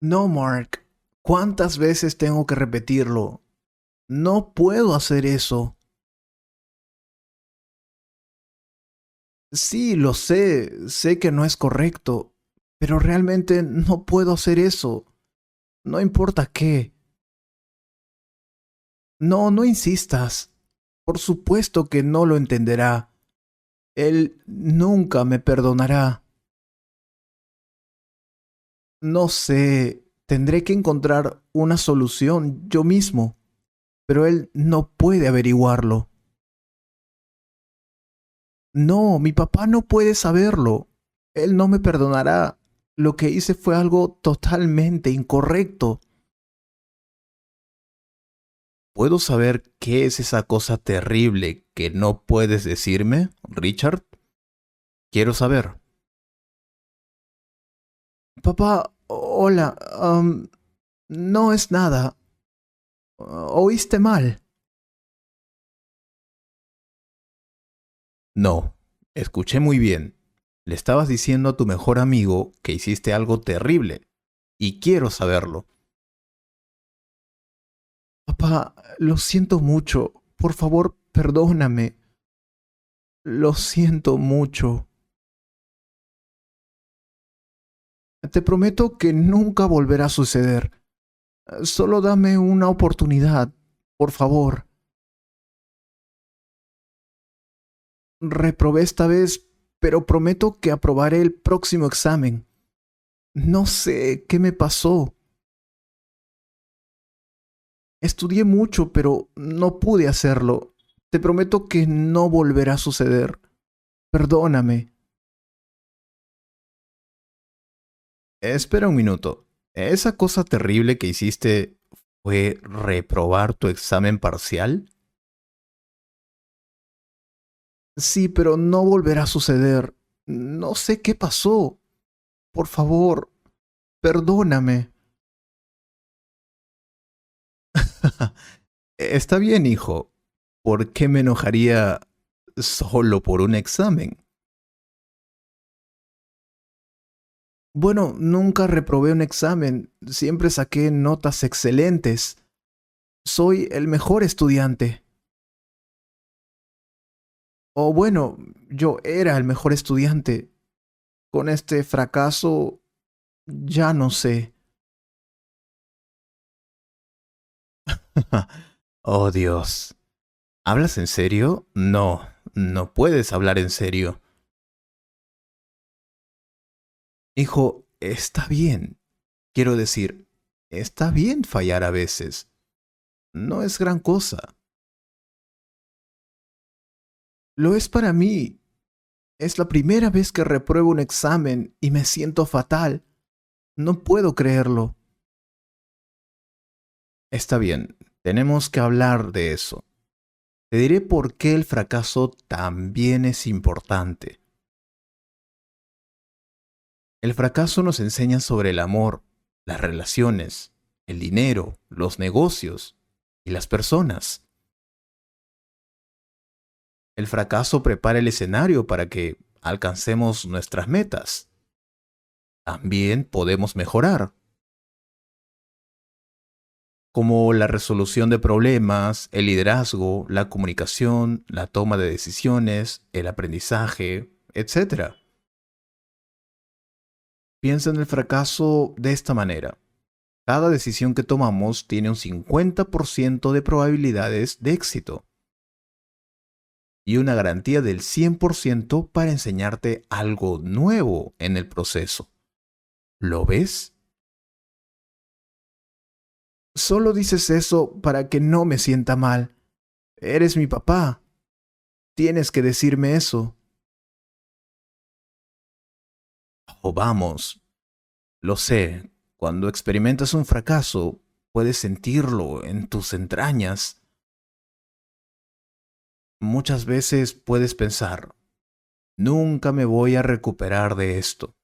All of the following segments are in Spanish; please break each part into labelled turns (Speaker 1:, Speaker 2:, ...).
Speaker 1: No, Mark. ¿Cuántas veces tengo que repetirlo? No puedo hacer eso. Sí, lo sé que no es correcto, pero realmente no puedo hacer eso. No importa qué. No, no insistas. Por supuesto que no lo entenderá. Él nunca me perdonará. No sé, tendré que encontrar una solución yo mismo, pero él no puede averiguarlo. No, mi papá no puede saberlo. Él no me perdonará. Lo que hice fue algo totalmente incorrecto. ¿Puedo saber qué es esa cosa terrible que no puedes decirme, Richard? Quiero saber. Papá, hola. No es nada. Oíste mal. No, escuché muy bien. Le estabas diciendo a tu mejor amigo que hiciste algo terrible, y quiero saberlo. Papá, lo siento mucho. Por favor, perdóname. Lo siento mucho. Te prometo que nunca volverá a suceder. Solo dame una oportunidad, por favor. Reprobé esta vez, pero prometo que aprobaré el próximo examen. No sé qué me pasó. Estudié mucho, pero no pude hacerlo. Te prometo que no volverá a suceder. Perdóname. Espera un minuto. ¿Esa cosa terrible que hiciste fue reprobar tu examen parcial? Sí, pero no volverá a suceder. No sé qué pasó. Por favor, perdóname. Está bien, hijo. ¿Por qué me enojaría solo por un examen? Bueno, nunca reprobé un examen. Siempre saqué notas excelentes. Soy el mejor estudiante. O bueno, yo era el mejor estudiante. Con este fracaso, ya no sé. Oh, Dios. ¿Hablas en serio? No, no puedes hablar en serio. Hijo, está bien. Quiero decir, está bien fallar a veces. No es gran cosa. Lo es para mí. Es la primera vez que repruebo un examen y me siento fatal. No puedo creerlo. Está bien, tenemos que hablar de eso. Te diré por qué el fracaso también es importante. El fracaso nos enseña sobre el amor, las relaciones, el dinero, los negocios y las personas. El fracaso prepara el escenario para que alcancemos nuestras metas. También podemos mejorar, como la resolución de problemas, el liderazgo, la comunicación, la toma de decisiones, el aprendizaje, etc. Piensa en el fracaso de esta manera. Cada decisión que tomamos tiene un 50% de probabilidades de éxito y una garantía del 100% para enseñarte algo nuevo en el proceso. ¿Lo ves? Solo dices eso para que no me sienta mal. Eres mi papá. Tienes que decirme eso. Oh, vamos. Lo sé. Cuando experimentas un fracaso, puedes sentirlo en tus entrañas. Muchas veces puedes pensar, nunca me voy a recuperar de esto.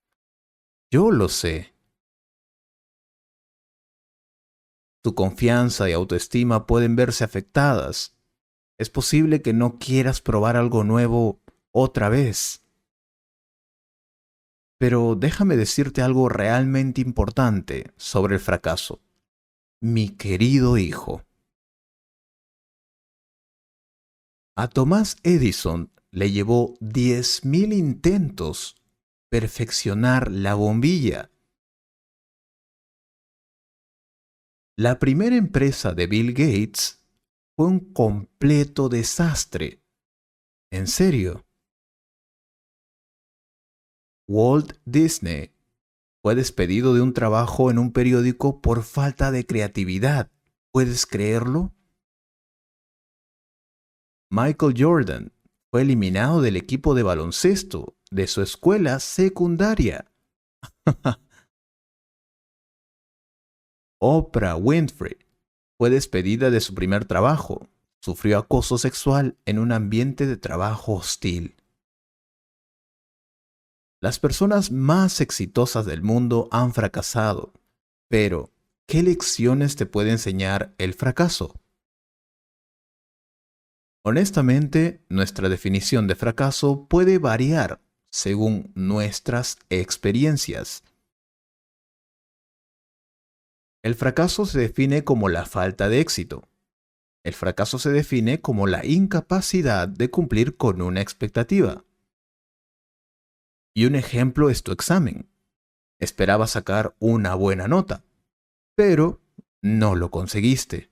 Speaker 1: Yo lo sé. Tu confianza y autoestima pueden verse afectadas. Es posible que no quieras probar algo nuevo otra vez. Pero déjame decirte algo realmente importante sobre el fracaso. Mi querido hijo, a Thomas Edison le llevó 10.000 intentos perfeccionar la bombilla. La primera empresa de Bill Gates fue un completo desastre. En serio. Walt Disney fue despedido de un trabajo en un periódico por falta de creatividad. ¿Puedes creerlo? Michael Jordan fue eliminado del equipo de baloncesto de su escuela secundaria. Oprah Winfrey fue despedida de su primer trabajo. Sufrió acoso sexual en un ambiente de trabajo hostil. Las personas más exitosas del mundo han fracasado. Pero, ¿qué lecciones te puede enseñar el fracaso? Honestamente, nuestra definición de fracaso puede variar según nuestras experiencias. El fracaso se define como la falta de éxito. El fracaso se define como la incapacidad de cumplir con una expectativa. Y un ejemplo es tu examen. Esperabas sacar una buena nota, pero no lo conseguiste.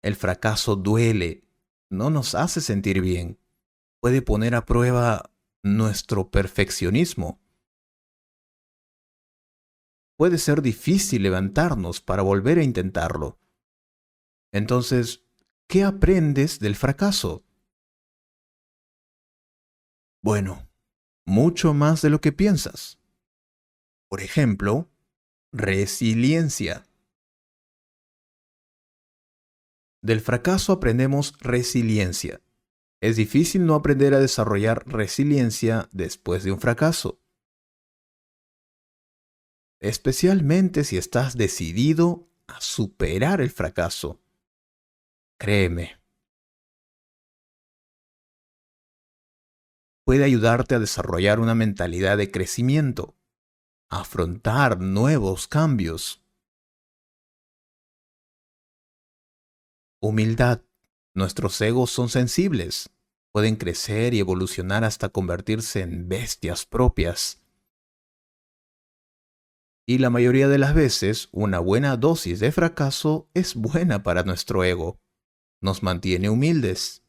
Speaker 1: El fracaso duele, no nos hace sentir bien, puede poner a prueba nuestro perfeccionismo. Puede ser difícil levantarnos para volver a intentarlo. Entonces, ¿qué aprendes del fracaso? Bueno, mucho más de lo que piensas. Por ejemplo, resiliencia. Del fracaso aprendemos resiliencia. Es difícil no aprender a desarrollar resiliencia después de un fracaso, especialmente si estás decidido a superar el fracaso. Créeme, puede ayudarte a desarrollar una mentalidad de crecimiento, a afrontar nuevos cambios. Humildad. Nuestros egos son sensibles, pueden crecer y evolucionar hasta convertirse en bestias propias. Y la mayoría de las veces, una buena dosis de fracaso es buena para nuestro ego. Nos mantiene humildes.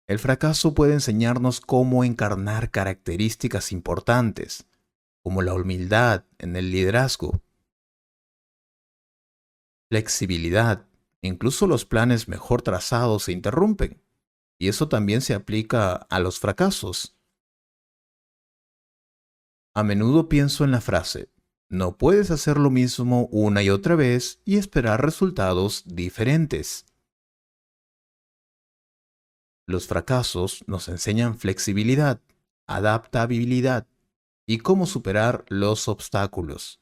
Speaker 1: El fracaso puede enseñarnos cómo encarnar características importantes, como la humildad en el liderazgo, flexibilidad. Incluso los planes mejor trazados se interrumpen. Y eso también se aplica a los fracasos. A menudo pienso en la frase, no puedes hacer lo mismo una y otra vez y esperar resultados diferentes. Los fracasos nos enseñan flexibilidad, adaptabilidad y cómo superar los obstáculos.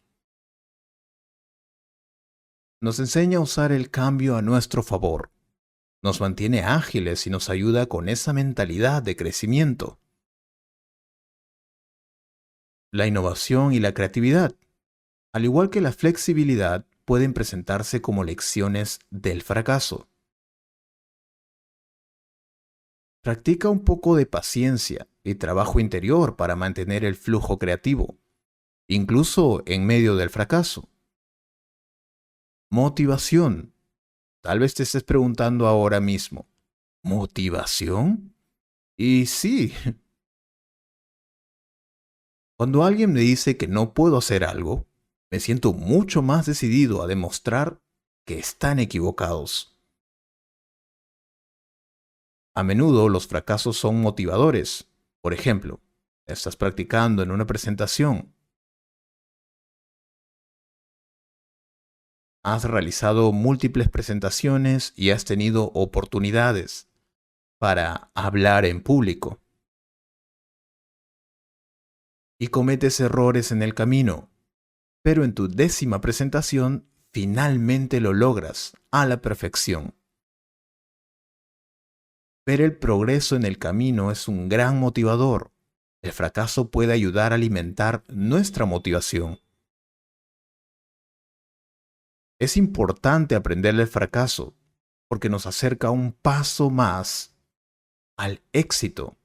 Speaker 1: Nos enseña a usar el cambio a nuestro favor. Nos mantiene ágiles y nos ayuda con esa mentalidad de crecimiento. La innovación y la creatividad, al igual que la flexibilidad, pueden presentarse como lecciones del fracaso. Practica un poco de paciencia y trabajo interior para mantener el flujo creativo, incluso en medio del fracaso. Motivación. Tal vez te estés preguntando ahora mismo, ¿motivación? Y sí, cuando alguien me dice que no puedo hacer algo, me siento mucho más decidido a demostrar que están equivocados. A menudo los fracasos son motivadores. Por ejemplo, estás practicando en una presentación. Has realizado múltiples presentaciones y has tenido oportunidades para hablar en público. Y cometes errores en el camino, pero en tu 10ª presentación finalmente lo logras a la perfección. Ver el progreso en el camino es un gran motivador. El fracaso puede ayudar a alimentar nuestra motivación. Es importante aprender del fracaso porque nos acerca un paso más al éxito.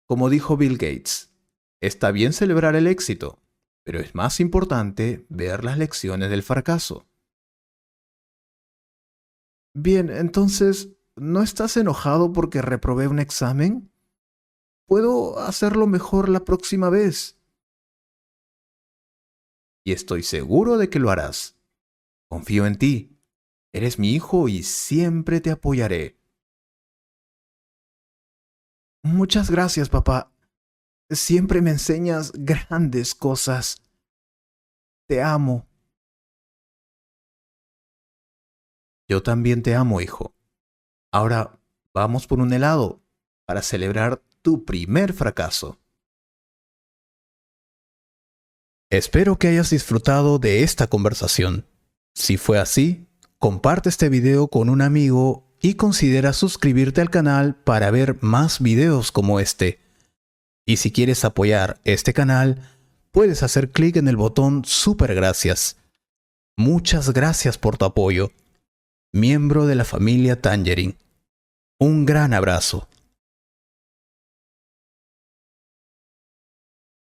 Speaker 1: Como dijo Bill Gates, está bien celebrar el éxito, pero es más importante ver las lecciones del fracaso. Bien, entonces, ¿no estás enojado porque reprobé un examen? Puedo hacerlo mejor la próxima vez. Y estoy seguro de que lo harás. Confío en ti. Eres mi hijo y siempre te apoyaré. Muchas gracias, papá. Siempre me enseñas grandes cosas. Te amo. Yo también te amo, hijo. Ahora vamos por un helado para celebrar tu primer fracaso. Espero que hayas disfrutado de esta conversación. Si fue así, comparte este video con un amigo y considera suscribirte al canal para ver más videos como este. Y si quieres apoyar este canal, puedes hacer clic en el botón Super Gracias. Muchas gracias por tu apoyo. Miembro de la familia Tangerine. Un gran abrazo.